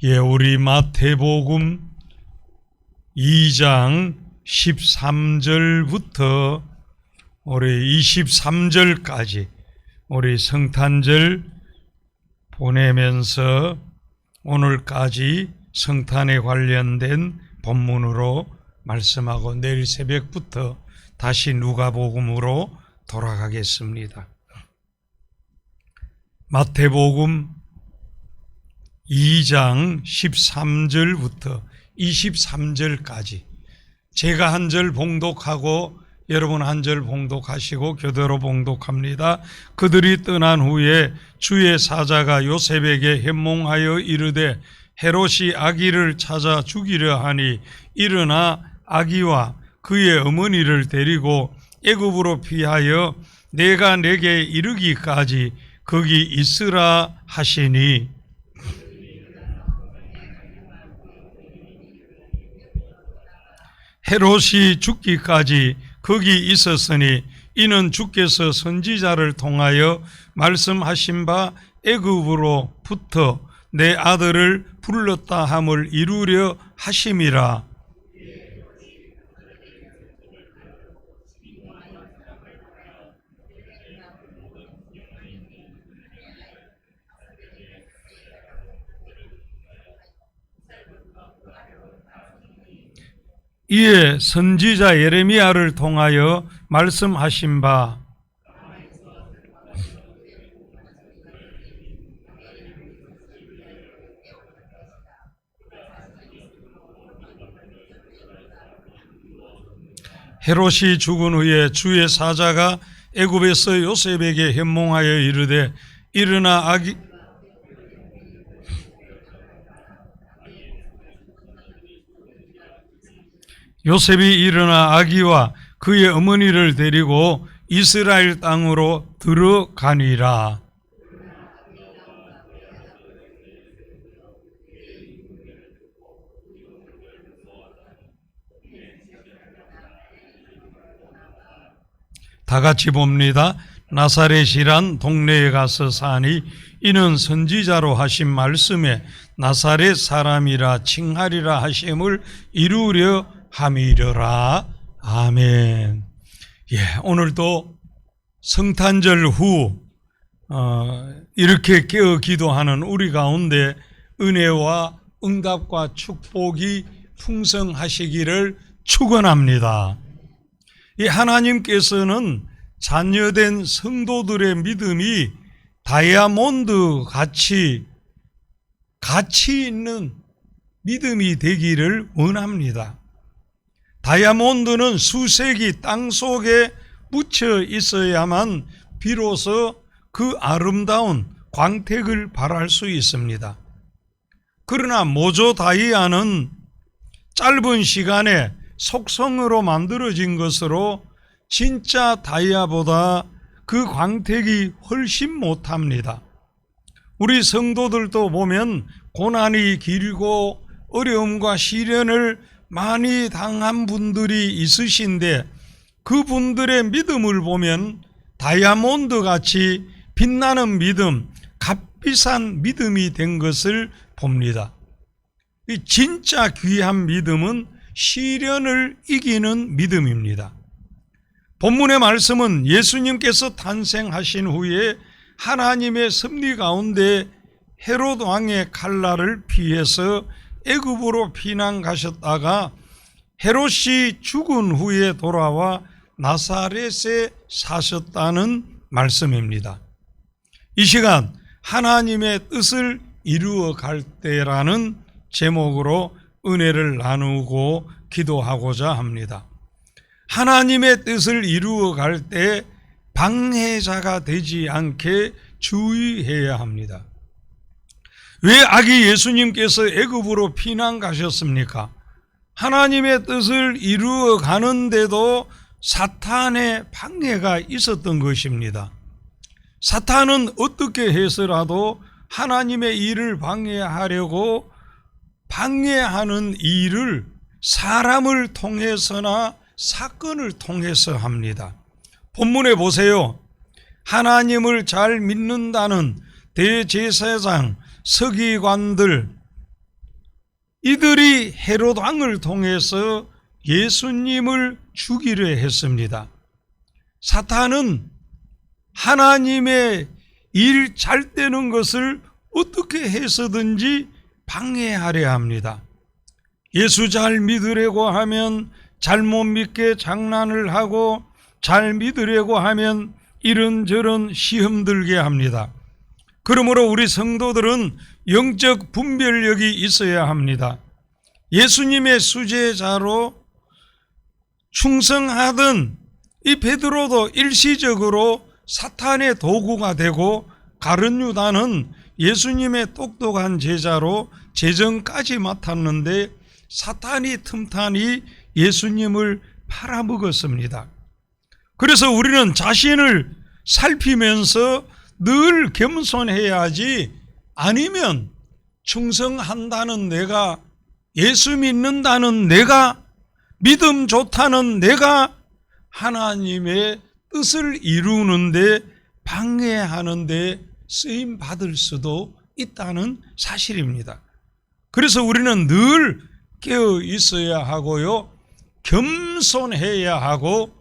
우리 마태복음 2장 13절부터 올해 23절까지 우리 성탄절 보내면서 오늘까지 성탄에 관련된 본문으로 말씀하고 내일 새벽부터 다시 누가복음으로 돌아가겠습니다. 마태복음 2장 13절부터 23절까지 제가 한 절 봉독하고 여러분 한 절 봉독하시고 교대로 봉독합니다. 그들이 떠난 후에 주의 사자가 요셉에게 현몽하여 이르되 헤롯이 아기를 찾아 죽이려 하니 일어나 아기와 그의 어머니를 데리고 애굽으로 피하여 내가 내게 이르기까지 거기 있으라 하시니 헤롯이 죽기까지 거기 있었으니 이는 주께서 선지자를 통하여 말씀하신 바 애굽으로부터 내 아들을 불렀다 함을 이루려 하심이라. 이에 선지자 예레미야를 통하여 말씀하신 바 헤롯이 죽은 후에 주의 사자가 애굽에서 요셉에게 현몽하여 이르되 일어나 아기 요셉이 일어나 아기와 그의 어머니를 데리고 이스라엘 땅으로 들어가니라. 다 같이 봅니다. 나사렛이란 동네에 가서 사니 이는 선지자로 하신 말씀에 나사렛 사람이라 칭하리라 하심을 이루려 함이려라. 아멘. 오늘도 성탄절 후 이렇게 깨어 기도하는 우리 가운데 은혜와 응답과 축복이 풍성하시기를 축원합니다. 이 하나님께서는 자녀된 성도들의 믿음이 다이아몬드 같이 가치 있는 믿음이 되기를 원합니다. 다이아몬드는 수색이 땅 속에 묻혀 있어야만 비로소 그 아름다운 광택을 발할 수 있습니다. 그러나 모조 다이아는 짧은 시간에 속성으로 만들어진 것으로 진짜 다이아보다 그 광택이 훨씬 못합니다. 우리 성도들도 보면 고난이 길고 어려움과 시련을 많이 당한 분들이 있으신데 그분들의 믿음을 보면 다이아몬드 같이 빛나는 믿음, 값비싼 믿음이 된 것을 봅니다. 이 진짜 귀한 믿음은 시련을 이기는 믿음입니다. 본문의 말씀은 예수님께서 탄생하신 후에 하나님의 섭리 가운데 헤롯 왕의 칼날을 피해서 애굽으로 피난 가셨다가 헤롯이 죽은 후에 돌아와 나사렛에 사셨다는 말씀입니다. 이 시간 하나님의 뜻을 이루어 갈 때라는 제목으로 은혜를 나누고 기도하고자 합니다. 하나님의 뜻을 이루어 갈 때 방해자가 되지 않게 주의해야 합니다. 왜 아기 예수님께서 애굽으로 피난 가셨습니까? 하나님의 뜻을 이루어 가는데도 사탄의 방해가 있었던 것입니다. 사탄은 어떻게 해서라도 하나님의 일을 방해하려고 방해하는 일을 사람을 통해서나 사건을 통해서 합니다. 본문에 보세요. 하나님을 잘 믿는다는 대제사장, 서기관들, 이들이 헤롯 왕을 통해서 예수님을 죽이려 했습니다. 사탄은 하나님의 일 잘 되는 것을 어떻게 해서든지 방해하려 합니다. 예수 잘 믿으려고 하면 잘못 믿게 장난을 하고, 잘 믿으려고 하면 이런저런 시험 들게 합니다. 그러므로 우리 성도들은 영적 분별력이 있어야 합니다. 예수님의 수제자로 충성하던 이 베드로도 일시적으로 사탄의 도구가 되고, 가룟 유다는 예수님의 똑똑한 제자로 재정까지 맡았는데 사탄이 틈타니 예수님을 팔아먹었습니다. 그래서 우리는 자신을 살피면서 늘 겸손해야지, 아니면 충성한다는 내가, 예수 믿는다는 내가, 믿음 좋다는 내가 하나님의 뜻을 이루는데 방해하는데 쓰임 받을 수도 있다는 사실입니다. 그래서 우리는 늘 깨어 있어야 하고요, 겸손해야 하고,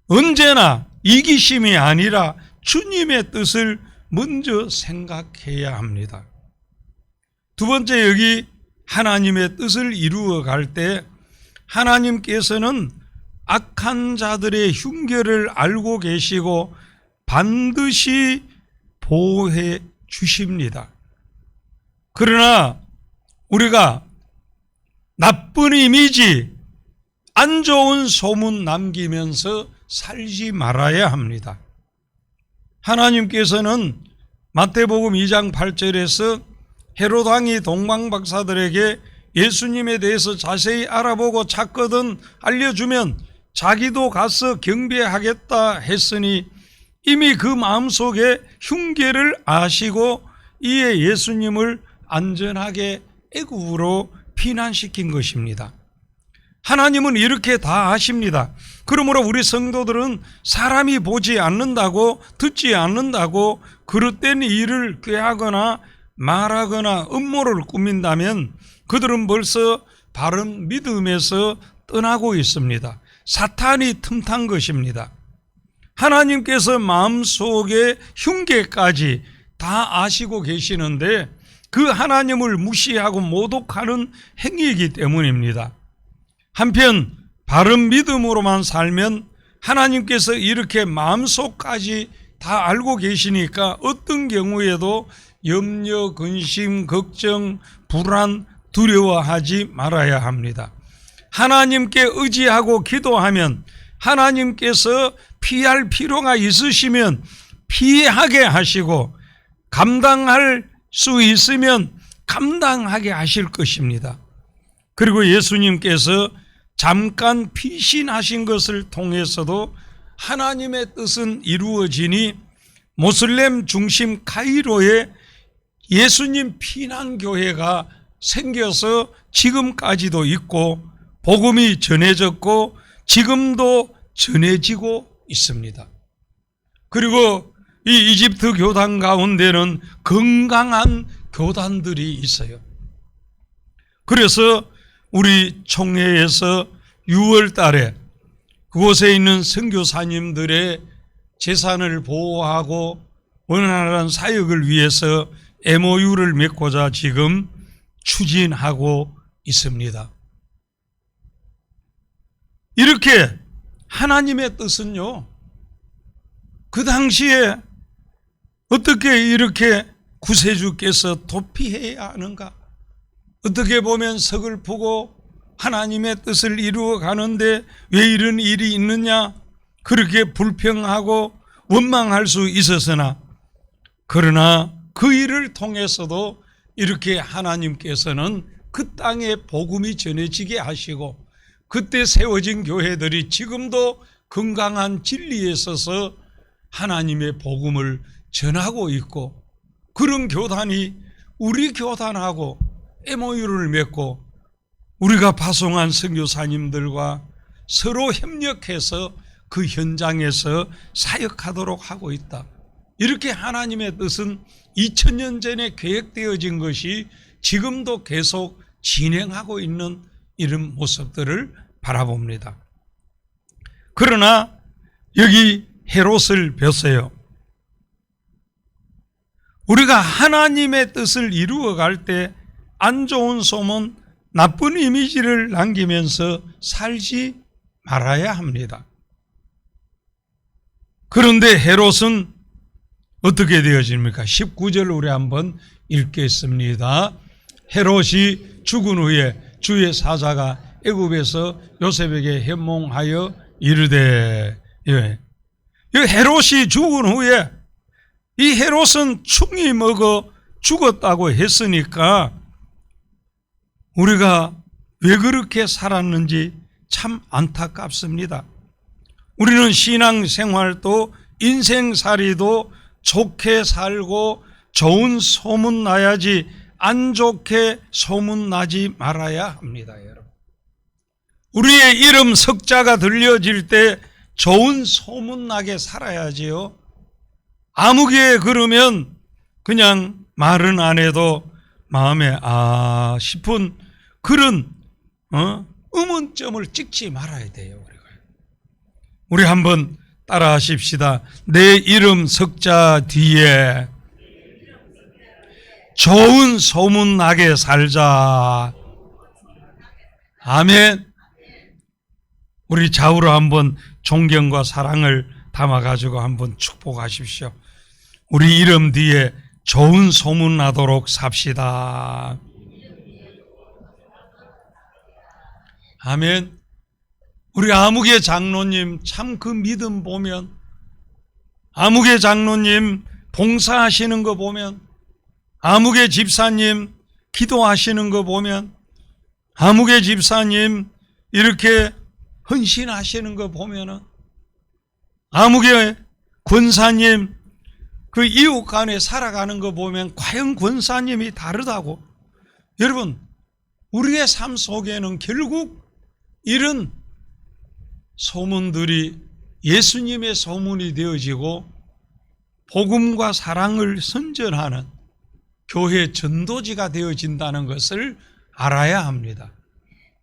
언제나 이기심이 아니라 주님의 뜻을 먼저 생각해야 합니다. 두 번째, 여기 하나님의 뜻을 이루어 갈 때 하나님께서는 악한 자들의 흉계를 알고 계시고 반드시 보호해 주십니다. 그러나 우리가 나쁜 이미지, 안 좋은 소문 남기면서 살지 말아야 합니다. 하나님께서는 마태복음 2장 8절에서 헤롯 왕이 동방박사들에게 예수님에 대해서 자세히 알아보고 찾거든 알려주면 자기도 가서 경배하겠다 했으니 이미 그 마음속에 흉계를 아시고 이에 예수님을 안전하게 애굽으로 피난시킨 것입니다. 하나님은 이렇게 다 아십니다. 그러므로 우리 성도들은 사람이 보지 않는다고, 듣지 않는다고 그릇된 일을 꾀하거나 말하거나 음모를 꾸민다면 그들은 벌써 바른 믿음에서 떠나고 있습니다. 사탄이 틈탄 것입니다. 하나님께서 마음속에 흉계까지 다 아시고 계시는데 그 하나님을 무시하고 모독하는 행위이기 때문입니다. 한편 바른 믿음으로만 살면 하나님께서 이렇게 마음속까지 다 알고 계시니까 어떤 경우에도 염려, 근심, 걱정, 불안, 두려워하지 말아야 합니다. 하나님께 의지하고 기도하면 하나님께서 피할 필요가 있으시면 피하게 하시고, 감당할 수 있으면 감당하게 하실 것입니다. 그리고 예수님께서 잠깐 피신하신 것을 통해서도 하나님의 뜻은 이루어지니 모슬렘 중심 카이로에 예수님 피난교회가 생겨서 지금까지도 있고 복음이 전해졌고 지금도 전해지고 있습니다. 그리고 이 이집트 교단 가운데는 건강한 교단들이 있어요. 그래서 우리 총회에서 6월 달에 그곳에 있는 선교사님들의 재산을 보호하고 원활한 사역을 위해서 MOU를 맺고자 지금 추진하고 있습니다. 이렇게 하나님의 뜻은요, 그 당시에 어떻게 이렇게 구세주께서 도피해야 하는가? 어떻게 보면 서글프고 하나님의 뜻을 이루어 가는데 왜 이런 일이 있느냐? 그렇게 불평하고 원망할 수 있었으나, 그러나 그 일을 통해서도 이렇게 하나님께서는 그 땅에 복음이 전해지게 하시고 그때 세워진 교회들이 지금도 건강한 진리에 서서 하나님의 복음을 전하고 있고, 그런 교단이 우리 교단하고 MOU를 맺고 우리가 파송한 선교사님들과 서로 협력해서 그 현장에서 사역하도록 하고 있다. 이렇게 하나님의 뜻은 2000년 전에 계획되어진 것이 지금도 계속 진행하고 있는 이런 모습들을 바라봅니다. 그러나 여기 헤롯을 보세요. 우리가 하나님의 뜻을 이루어갈 때 안 좋은 소문, 나쁜 이미지를 남기면서 살지 말아야 합니다. 그런데 헤롯은 어떻게 되어집니까? 19절 우리 한번 읽겠습니다. 헤롯이 죽은 후에 주의 사자가 애굽에서 요셉에게 현몽하여 이르되, 이 헤롯이 죽은 후에 이 헤롯은 충이 먹어 죽었다고 했으니까 우리가 왜 그렇게 살았는지 참 안타깝습니다. 우리는 신앙생활도 인생살이도 좋게 살고 좋은 소문 나야지 안 좋게 소문 나지 말아야 합니다, 여러분. 우리의 이름 석자가 들려질 때 좋은 소문 나게 살아야지요. 아무개 그러면 그냥 말은 안 해도 마음에 싶은 그런 의문점을 찍지 말아야 돼요. 우리 한번 따라 하십시다. 내 이름 석자 뒤에 좋은 소문 나게 살자. 아멘. 우리 좌우로 한번 존경과 사랑을 담아가지고 한번 축복하십시오. 우리 이름 뒤에 좋은 소문 나도록 삽시다. 아멘. 우리 아무개 장로님 참 그 믿음 보면, 아무개 장로님 봉사하시는 거 보면, 아무개 집사님 기도하시는 거 보면, 아무개 집사님 이렇게 헌신하시는 거 보면은, 아무개 권사님 그 이웃 간에 살아가는 거 보면 과연 권사님이 다르다고. 여러분, 우리의 삶 속에는 결국 이런 소문들이 예수님의 소문이 되어지고 복음과 사랑을 선전하는 교회 전도지가 되어진다는 것을 알아야 합니다.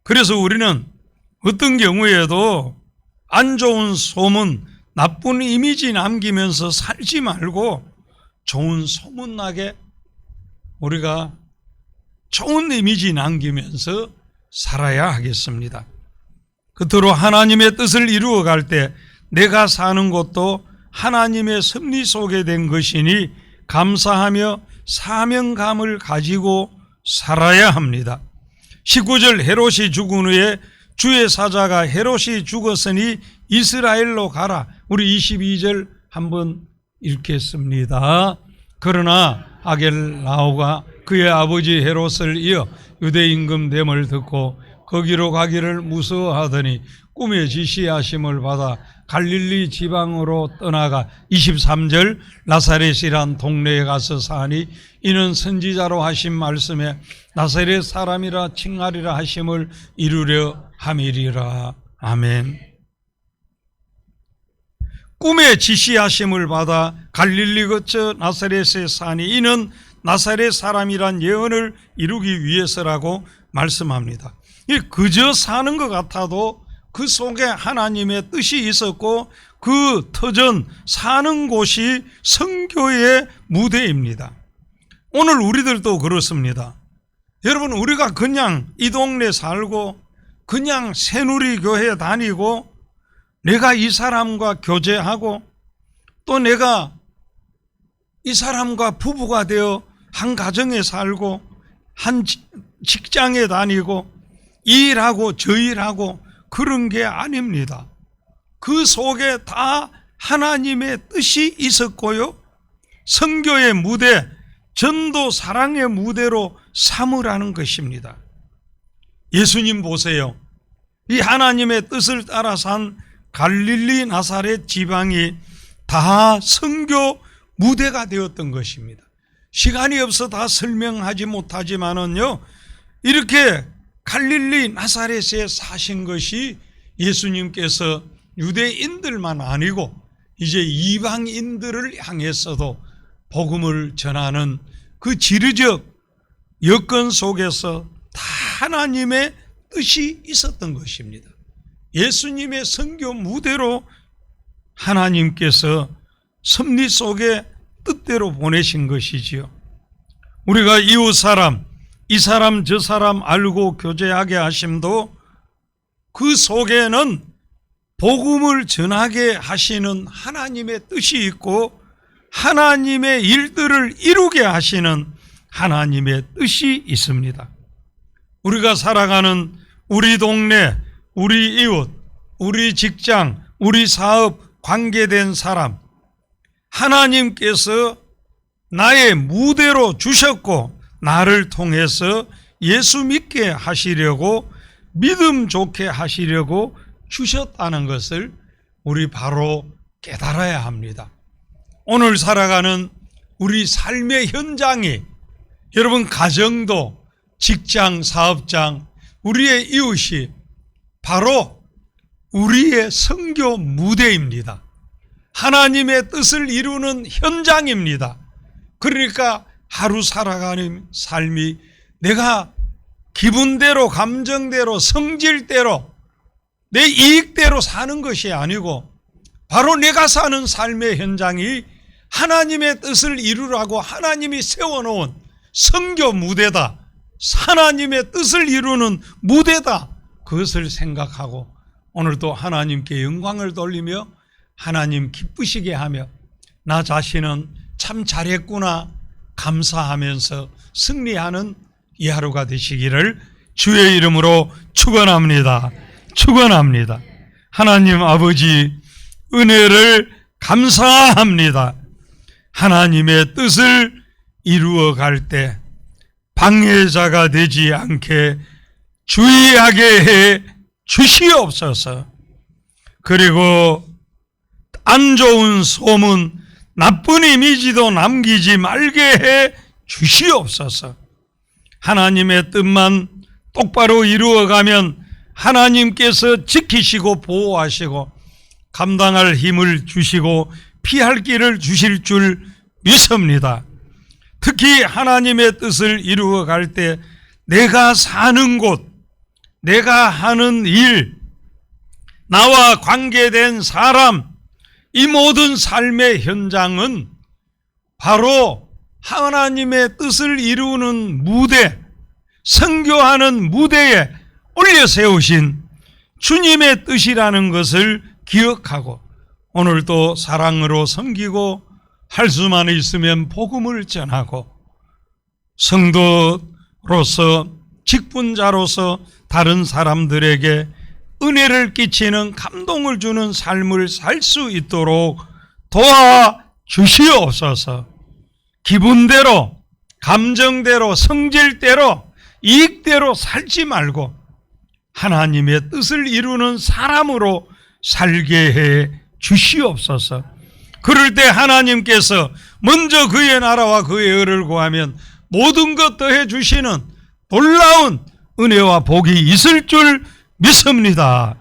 그래서 우리는 어떤 경우에도 안 좋은 소문, 나쁜 이미지 남기면서 살지 말고 좋은 소문나게 우리가 좋은 이미지 남기면서 살아야 하겠습니다. 끝으로 하나님의 뜻을 이루어갈 때 내가 사는 것도 하나님의 섭리 속에 된 것이니 감사하며 사명감을 가지고 살아야 합니다. 19절 헤롯이 죽은 후에 주의 사자가 헤롯이 죽었으니 이스라엘로 가라. 우리 22절 한번 읽겠습니다. 그러나 아겔라오가 그의 아버지 헤롯을 이어 유대 임금됨을 듣고 거기로 가기를 무서워하더니 꿈에 지시하심을 받아 갈릴리 지방으로 떠나가 23절 나사렛이란 동네에 가서 사니 이는 선지자로 하신 말씀에 나사렛 사람이라 칭하리라 하심을 이루려 함이리라. 아멘. 꿈에 지시하심을 받아 갈릴리 거쳐 나사렛에 사니 이는 나사렛 사람이란 예언을 이루기 위해서라고 말씀합니다. 그저 사는 것 같아도 그 속에 하나님의 뜻이 있었고 그 터전 사는 곳이 선교의 무대입니다. 오늘 우리들도 그렇습니다. 여러분, 우리가 그냥 이 동네 살고 그냥 새누리교회 다니고 내가 이 사람과 교제하고 또 내가 이 사람과 부부가 되어 한 가정에 살고 한 직장에 다니고 일하고 저 일하고 그런 게 아닙니다. 그 속에 다 하나님의 뜻이 있었고요, 선교의 무대, 전도 사랑의 무대로 삼으라는 것입니다. 예수님 보세요. 이 하나님의 뜻을 따라 산 갈릴리 나사렛 지방이 다 선교 무대가 되었던 것입니다. 시간이 없어 다 설명하지 못하지만은요, 이렇게 갈릴리 나사렛에 사신 것이 예수님께서 유대인들만 아니고 이제 이방인들을 향해서도 복음을 전하는 그 지르적 여건 속에서 다 하나님의 뜻이 있었던 것입니다. 예수님의 선교 무대로 하나님께서 섭리 속에 뜻대로 보내신 것이지요. 우리가 이웃 사람, 이 사람 저 사람 알고 교제하게 하심도 그 속에는 복음을 전하게 하시는 하나님의 뜻이 있고 하나님의 일들을 이루게 하시는 하나님의 뜻이 있습니다. 우리가 살아가는 우리 동네, 우리 이웃, 우리 직장, 우리 사업, 관계된 사람, 하나님께서 나의 무대로 주셨고 나를 통해서 예수 믿게 하시려고 믿음 좋게 하시려고 주셨다는 것을 우리 바로 깨달아야 합니다. 오늘 살아가는 우리 삶의 현장이 여러분 가정도 직장, 사업장, 우리의 이웃이 바로 우리의 선교 무대입니다. 하나님의 뜻을 이루는 현장입니다. 그러니까 하루 살아가는 삶이 내가 기분대로, 감정대로, 성질대로, 내 이익대로 사는 것이 아니고 바로 내가 사는 삶의 현장이 하나님의 뜻을 이루라고 하나님이 세워놓은 선교 무대다. 하나님의 뜻을 이루는 무대다. 그것을 생각하고 오늘도 하나님께 영광을 돌리며 하나님 기쁘시게 하며 나 자신은 참 잘했구나 감사하면서 승리하는 이 하루가 되시기를 주의 이름으로 축원합니다. 축원합니다. 하나님 아버지 은혜를 감사합니다. 하나님의 뜻을 이루어 갈 때 방해자가 되지 않게 주의하게 해 주시옵소서. 그리고 안 좋은 소문, 나쁜 이미지도 남기지 말게 해 주시옵소서. 하나님의 뜻만 똑바로 이루어가면 하나님께서 지키시고 보호하시고 감당할 힘을 주시고 피할 길을 주실 줄 믿습니다. 특히 하나님의 뜻을 이루어 갈 때 내가 사는 곳, 내가 하는 일, 나와 관계된 사람, 이 모든 삶의 현장은 바로 하나님의 뜻을 이루는 무대, 선교하는 무대에 올려 세우신 주님의 뜻이라는 것을 기억하고 오늘도 사랑으로 섬기고 할 수만 있으면 복음을 전하고 성도로서 직분자로서 다른 사람들에게 은혜를 끼치는 감동을 주는 삶을 살 수 있도록 도와주시옵소서. 기분대로, 감정대로, 성질대로, 이익대로 살지 말고 하나님의 뜻을 이루는 사람으로 살게 해 주시옵소서. 그럴 때 하나님께서 먼저 그의 나라와 그의 의를 구하면 모든 것 더해 주시는 놀라운 은혜와 복이 있을 줄 믿습니다.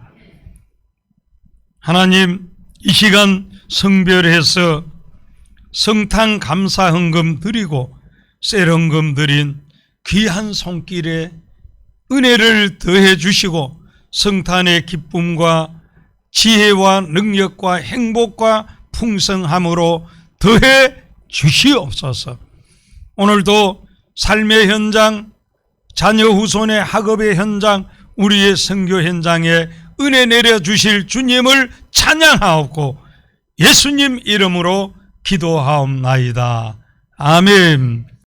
하나님, 이 시간 성별해서 성탄 감사 헌금 드리고 셀헌금 드린 귀한 손길에 은혜를 더해 주시고 성탄의 기쁨과 지혜와 능력과 행복과 풍성함으로 더해 주시옵소서. 오늘도 삶의 현장, 자녀 후손의 학업의 현장, 우리의 선교 현장에 은혜 내려주실 주님을 찬양하옵고 예수님 이름으로 기도하옵나이다. 아멘.